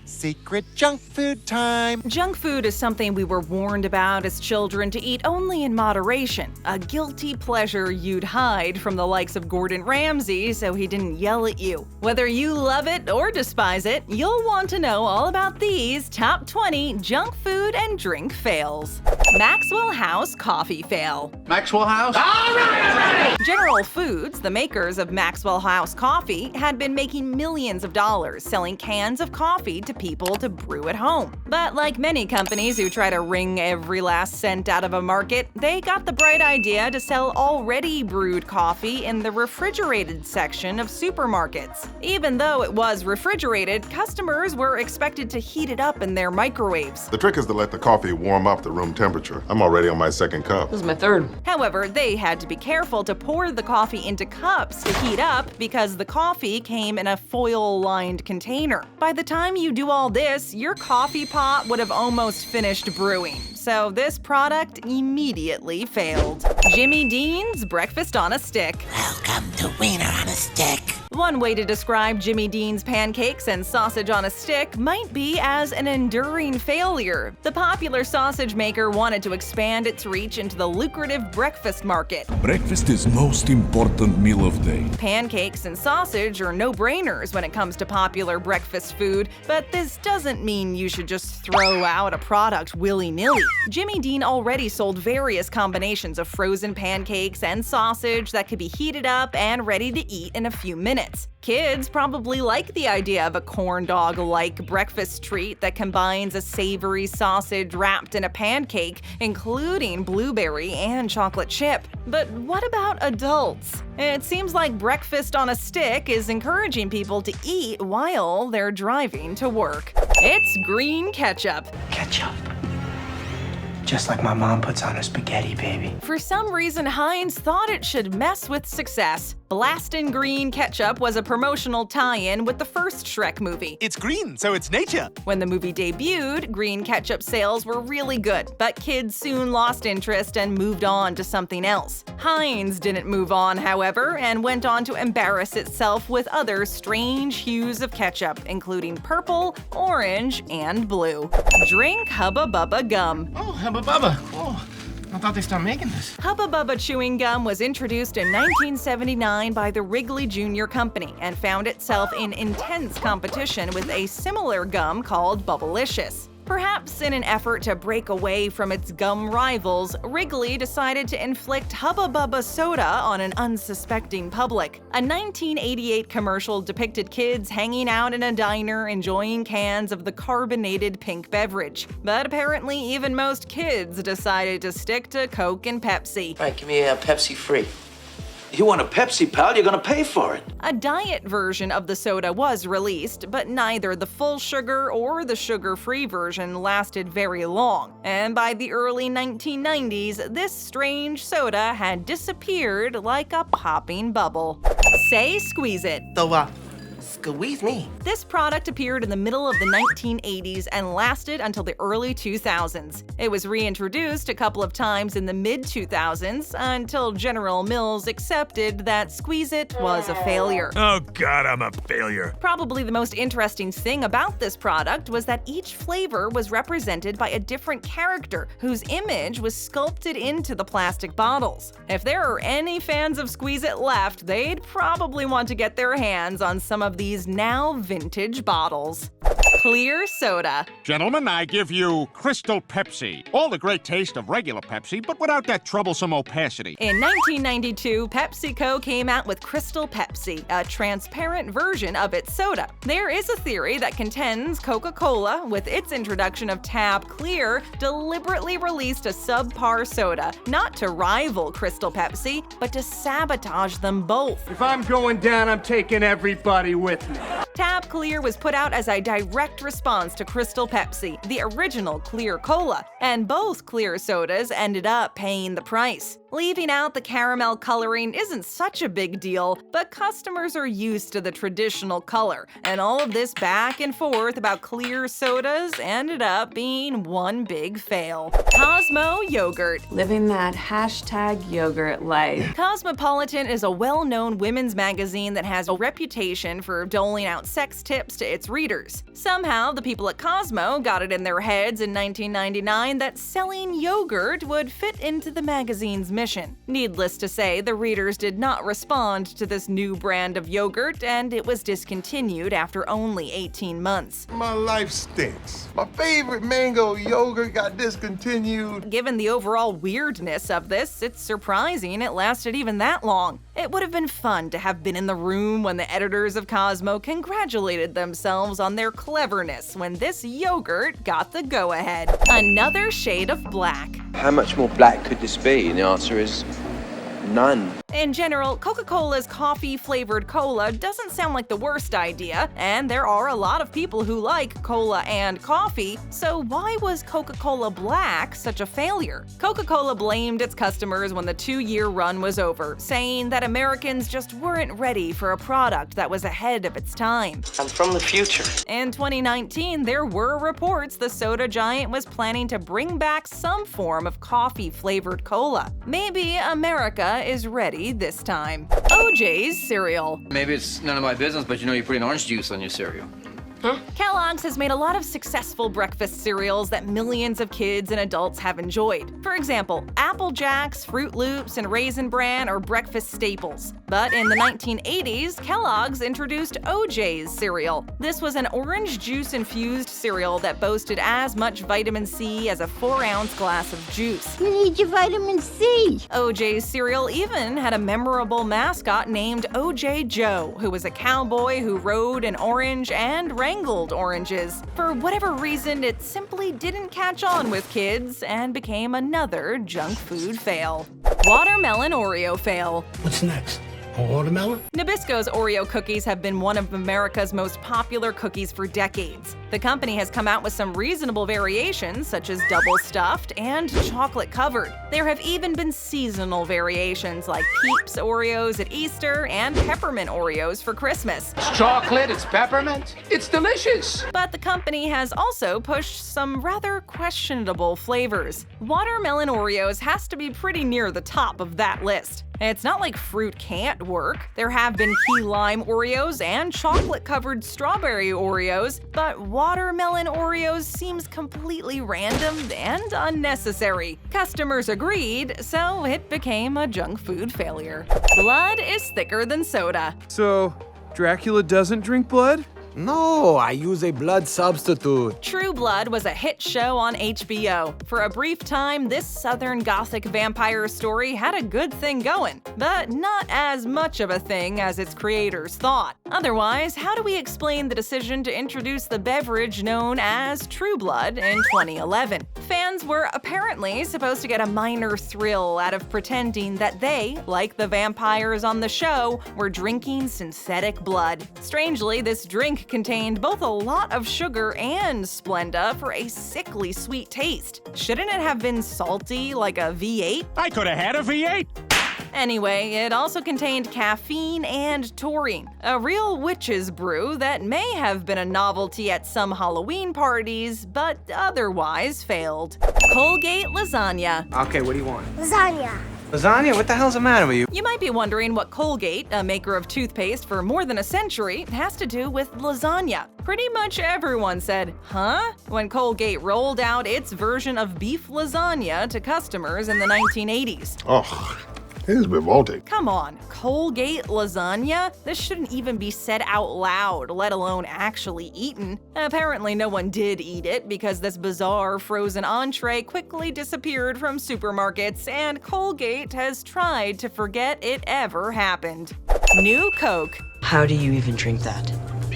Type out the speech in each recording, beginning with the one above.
Secret junk food time! Junk food is something we were warned about as children to eat only in moderation, a guilty pleasure you'd hide from the likes of Gordon Ramsay so he didn't yell at you. Whether you love it or despise it, you'll want to know all about these top 20 junk food and drink fails. Maxwell House Coffee Fail. Maxwell House? All right! General Foods, the makers of Maxwell House Coffee, had been making millions of dollars selling cans of coffee to people to brew at home. But like many companies who try to wring every last cent out of a market, they got the bright idea to sell already brewed coffee in the refrigerated section of supermarkets. Even though it was refrigerated, customers were expected to heat it up in their microwaves. The trick is to let the coffee warm up to room temperature. I'm already on my second cup. This is my third. However, they had to be careful to pour the coffee into cups to heat up because the coffee came in a foil-lined container. By the time you do all this, your coffee pot would have almost finished brewing. So this product immediately failed. Jimmy Dean's Breakfast on a Stick. Welcome to Wiener on a Stick. One way to describe Jimmy Dean's pancakes and sausage on a stick might be as an enduring failure. The popular sausage maker wanted to expand its reach into the lucrative breakfast market. Breakfast is most important meal of day. Pancakes and sausage are no-brainers when it comes to popular breakfast food, but this doesn't mean you should just throw out a product willy-nilly. Jimmy Dean already sold various combinations of frozen pancakes and sausage that could be heated up and ready to eat in a few minutes. Kids probably like the idea of a corn dog-like breakfast treat that combines a savory sausage wrapped in a pancake, including blueberry and chocolate chip. But what about adults? It seems like breakfast on a stick is encouraging people to eat while they're driving to work. It's green ketchup. Ketchup. Just like my mom puts on her spaghetti, baby. For some reason, Heinz thought it should mess with success. Blastin' Green Ketchup was a promotional tie-in with the first Shrek movie. It's green, so it's nature! When the movie debuted, green ketchup sales were really good, but kids soon lost interest and moved on to something else. Heinz didn't move on, however, and went on to embarrass itself with other strange hues of ketchup, including purple, orange, and blue. Drink Hubba Bubba gum. Oh, Hubba Bubba. Oh, I thought they stopped making this. Hubba Bubba chewing gum was introduced in 1979 by the Wrigley Jr. Company and found itself in intense competition with a similar gum called Bubblicious. Perhaps in an effort to break away from its gum rivals, Wrigley decided to inflict Hubba Bubba soda on an unsuspecting public. A 1988 commercial depicted kids hanging out in a diner enjoying cans of the carbonated pink beverage. But apparently even most kids decided to stick to Coke and Pepsi. All right, give me a Pepsi free. You want a Pepsi, pal? You're gonna pay for it. A diet version of the soda was released, but neither the full sugar or the sugar-free version lasted very long. And by the early 1990s, this strange soda had disappeared like a popping bubble. Say Squeezit. So, squeeze me. This product appeared in the middle of the 1980s and lasted until the early 2000s. It was reintroduced a couple of times in the mid-2000s until General Mills accepted that Squeezit was a failure. Oh God, I'm a failure. Probably the most interesting thing about this product was that each flavor was represented by a different character whose image was sculpted into the plastic bottles. If there are any fans of Squeezit left, they'd probably want to get their hands on some of these now vintage bottles. Clear soda. Gentlemen, I give you Crystal Pepsi. All the great taste of regular Pepsi, but without that troublesome opacity. In 1992, PepsiCo came out with Crystal Pepsi, a transparent version of its soda. There is a theory that contends Coca-Cola, with its introduction of Tab Clear, deliberately released a subpar soda, not to rival Crystal Pepsi, but to sabotage them both. If I'm going down, I'm taking everybody with me. Tab Clear was put out as a direct response to Crystal Pepsi, the original Clear Cola, and both clear sodas ended up paying the price. Leaving out the caramel coloring isn't such a big deal, but customers are used to the traditional color, and all of this back and forth about clear sodas ended up being one big fail. Cosmo Yogurt. Living that #yogurt life. Cosmopolitan is a well-known women's magazine that has a reputation for doling out sex tips to its readers. Somehow, the people at Cosmo got it in their heads in 1999 that selling yogurt would fit into the magazine's mission. Needless to say, the readers did not respond to this new brand of yogurt, and it was discontinued after only 18 months. My life stinks. My favorite mango yogurt got discontinued. Given the overall weirdness of this, it's surprising it lasted even that long. It would have been fun to have been in the room when the editors of Cosmo congratulated themselves on their cleverness when this yogurt got the go-ahead. Another shade of black. How much more black could this be? And the answer is none. In general, Coca-Cola's coffee-flavored cola doesn't sound like the worst idea, and there are a lot of people who like cola and coffee, so why was Coca-Cola Blak such a failure? Coca-Cola blamed its customers when the 2-year run was over, saying that Americans just weren't ready for a product that was ahead of its time. I'm from the future. In 2019, there were reports the soda giant was planning to bring back some form of coffee-flavored cola. Maybe America is ready this time. OJ's cereal. Maybe it's none of my business, but you know you're putting orange juice on your cereal. Huh? Kellogg's has made a lot of successful breakfast cereals that millions of kids and adults have enjoyed. For example, Apple Jacks, Fruit Loops, and Raisin Bran are breakfast staples. But in the 1980s, Kellogg's introduced OJ's cereal. This was an orange juice-infused cereal that boasted as much vitamin C as a 4-ounce glass of juice. You need your vitamin C! OJ's cereal even had a memorable mascot named OJ Joe, who was a cowboy who rode an orange and wrangled oranges. For whatever reason, it simply didn't catch on with kids and became another junk food fail. Watermelon Oreo fail. What's next? A watermelon? Nabisco's Oreo cookies have been one of America's most popular cookies for decades. The company has come out with some reasonable variations, such as double stuffed and chocolate covered. There have even been seasonal variations like Peeps Oreos at Easter and Peppermint Oreos for Christmas. It's chocolate, it's peppermint, it's delicious. But the company has also pushed some rather questionable flavors. Watermelon Oreos has to be pretty near the top of that list. It's not like fruit can't work. There have been key lime Oreos and chocolate-covered strawberry Oreos, but watermelon Oreos seems completely random and unnecessary. Customers agreed, so it became a junk food failure. Blood is thicker than soda. So, Dracula doesn't drink blood? No, I use a blood substitute. True Blood was a hit show on HBO. For a brief time, this Southern Gothic vampire story had a good thing going, but not as much of a thing as its creators thought. Otherwise, how do we explain the decision to introduce the beverage known as True Blood in 2011? Fans were apparently supposed to get a minor thrill out of pretending that they, like the vampires on the show, were drinking synthetic blood. Strangely, this drink contained both a lot of sugar and Splenda for a sickly sweet taste. Shouldn't it have been salty like a V8? I could have had a V8. Anyway, it also contained caffeine and taurine, a real witch's brew that may have been a novelty at some Halloween parties, but otherwise failed. Colgate Lasagna. Okay, what do you want? Lasagna. Lasagna? What the hell's the matter with you? You might be wondering what Colgate, a maker of toothpaste for more than a century, has to do with lasagna. Pretty much everyone said, huh? When Colgate rolled out its version of beef lasagna to customers in the 1980s. Oh, it is revolting. Come on, Colgate lasagna? This shouldn't even be said out loud, let alone actually eaten. Apparently no one did eat it because this bizarre frozen entree quickly disappeared from supermarkets, and Colgate has tried to forget it ever happened. New Coke. How do you even drink that?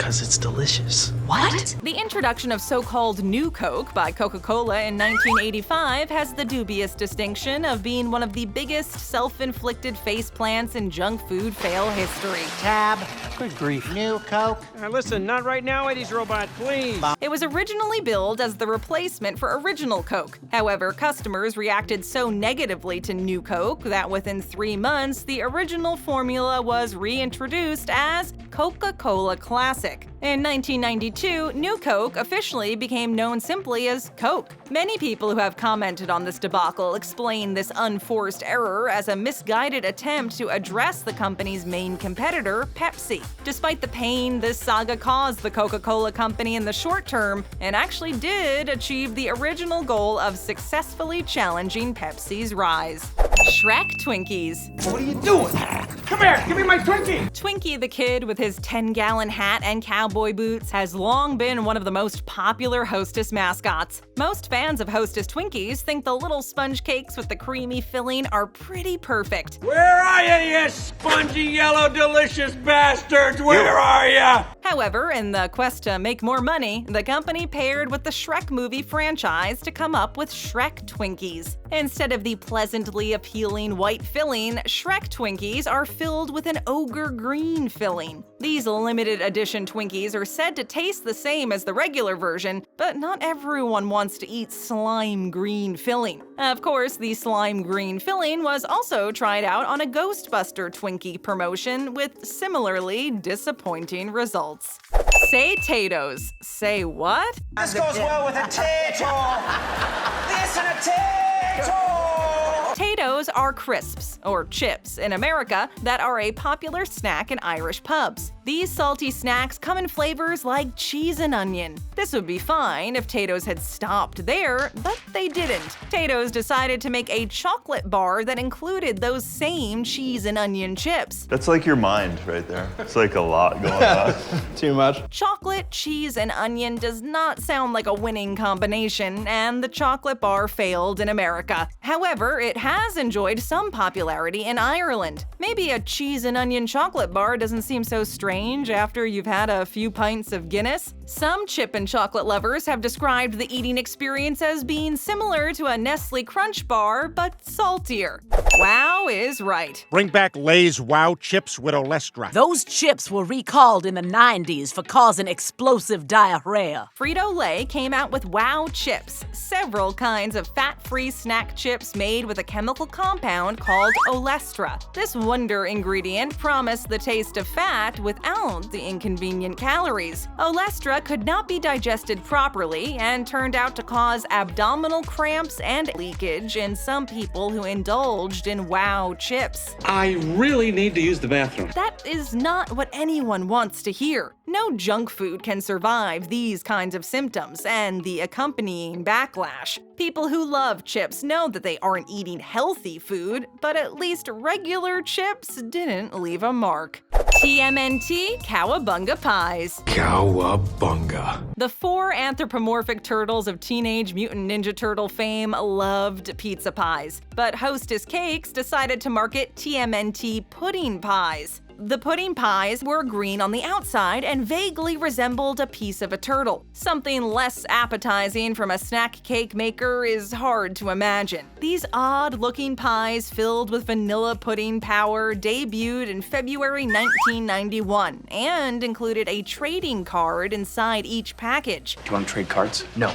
Because it's delicious. What? The introduction of so-called New Coke by Coca-Cola in 1985 has the dubious distinction of being one of the biggest self-inflicted faceplants in junk food fail history. Tab. Good grief. New Coke. Listen, not right now, 80s robot, please. It was originally billed as the replacement for original Coke. However, customers reacted so negatively to New Coke that within 3 months, the original formula was reintroduced as Coca-Cola Classic. In 1992, New Coke officially became known simply as Coke. Many people who have commented on this debacle explain this unforced error as a misguided attempt to address the company's main competitor, Pepsi. Despite the pain this saga caused the Coca-Cola company in the short term, it actually did achieve the original goal of successfully challenging Pepsi's rise. Shrek Twinkies. What are you doing? Come here, give me my Twinkie! Twinkie the kid with his 10-gallon hat and cowboy boots has long been one of the most popular Hostess mascots. Most fans of Hostess Twinkies think the little sponge cakes with the creamy filling are pretty perfect. Where are you, you spongy yellow delicious bastards? Where are you? However, in the quest to make more money, the company paired with the Shrek movie franchise to come up with Shrek Twinkies. Instead of the pleasantly appealing white filling, Shrek Twinkies are filled with an ogre green filling. These limited edition Twinkies are said to taste the same as the regular version, but not everyone wants to eat slime green filling. Of course, the slime green filling was also tried out on a Ghostbuster Twinkie promotion with similarly disappointing results. Say Taytos. Say what? This goes well with a Tato! This and a Tato! Taytos are crisps, or chips, in America that are a popular snack in Irish pubs. These salty snacks come in flavors like cheese and onion. This would be fine if Taytos had stopped there, but they didn't. Taytos decided to make a chocolate bar that included those same cheese and onion chips. That's like your mind right there. It's like a lot going on. Too much. Chocolate, cheese, and onion does not sound like a winning combination, and the chocolate bar failed in America. However, it has enjoyed some popularity in Ireland. Maybe a cheese and onion chocolate bar doesn't seem so strange after you've had a few pints of Guinness. Some chip and chocolate lovers have described the eating experience as being similar to a Nestle Crunch bar, but saltier. Wow is right. Bring back Lay's Wow chips with Olestra. Those chips were recalled in the 90s for causing explosive diarrhea. Frito-Lay came out with Wow chips, several kinds of fat-free snack chips made with a chemical compound called Olestra. This wonder ingredient promised the taste of fat without the inconvenient calories. Olestra could not be digested properly and turned out to cause abdominal cramps and leakage in some people who indulged in Wow chips. I really need to use the bathroom. That is not what anyone wants to hear. No junk food can survive these kinds of symptoms and the accompanying backlash. People who love chips know that they aren't eating healthy food, but at least regular chips didn't leave a mark. TMNT Cowabunga Pies. Cowabunga. The 4 anthropomorphic turtles of Teenage Mutant Ninja Turtle fame loved pizza pies, but Hostess Cakes decided to market TMNT pudding pies. The pudding pies were green on the outside and vaguely resembled a piece of a turtle. Something less appetizing from a snack cake maker is hard to imagine. These odd-looking pies filled with vanilla pudding power debuted in February 1991 and included a trading card inside each package. Do you want to trade cards? No.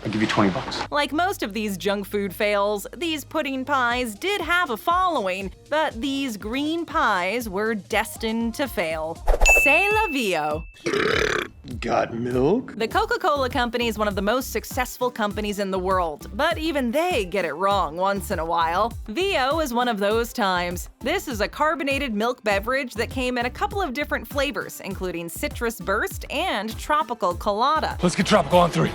I'll give you $20. Like most of these junk food fails, these pudding pies did have a following, but these green pies were destined to fail. C'est la vie. Got milk? The Coca-Cola Company is one of the most successful companies in the world, but even they get it wrong once in a while. VO is one of those times. This is a carbonated milk beverage that came in a couple of different flavors, including Citrus Burst and Tropical Colada. Let's get tropical on 3.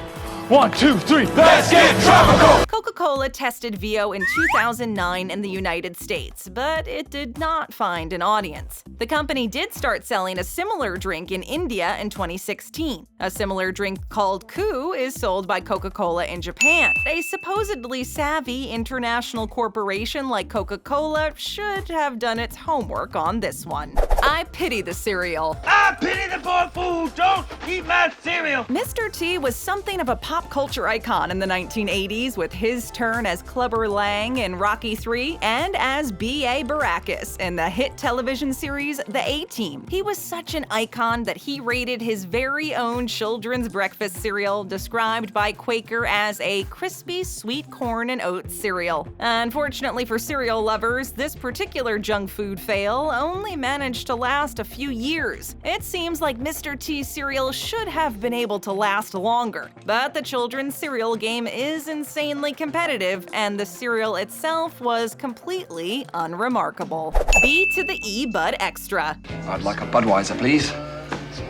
1, 2, 3, let's get tropical! Coca-Cola Coca-Cola tested VO in 2009 in the United States, but it did not find an audience. The company did start selling a similar drink in India in 2016. A similar drink called Koo is sold by Coca-Cola in Japan. A supposedly savvy international corporation like Coca-Cola should have done its homework on this one. I pity the cereal. I pity the poor fool! Don't eat my cereal! Mr. T was something of a pop culture icon in the 1980s, with his turn as Clubber Lang in Rocky III and as B.A. Baracus in the hit television series The A-Team. He was such an icon that he rated his very own children's breakfast cereal, described by Quaker as a crispy sweet corn and oats cereal. Unfortunately for cereal lovers, this particular junk food fail only managed to last a few years. It seems like Mr. T's cereal should have been able to last longer, but the children's cereal game is insanely competitive, and the cereal itself was completely unremarkable. B to the E Bud Extra. I'd like a Budweiser, please.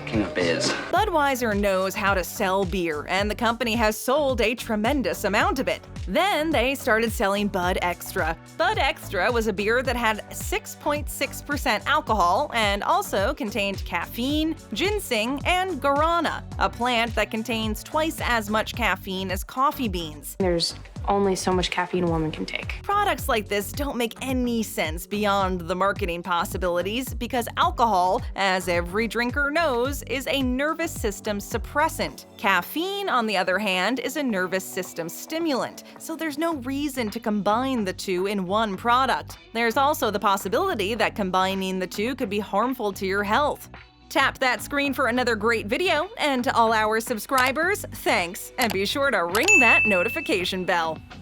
King of beers. Budweiser knows how to sell beer, and the company has sold a tremendous amount of it. Then they started selling Bud Extra. Bud Extra was a beer that had 6.6% alcohol and also contained caffeine, ginseng, and guarana, a plant that contains twice as much caffeine as coffee beans. There's only so much caffeine a woman can take. Products like this don't make any sense beyond the marketing possibilities because alcohol, as every drinker knows, is a nervous system suppressant. Caffeine, on the other hand, is a nervous system stimulant, so there's no reason to combine the two in one product. There's also the possibility that combining the two could be harmful to your health. Tap that screen for another great video, and to all our subscribers, thanks, and be sure to ring that notification bell.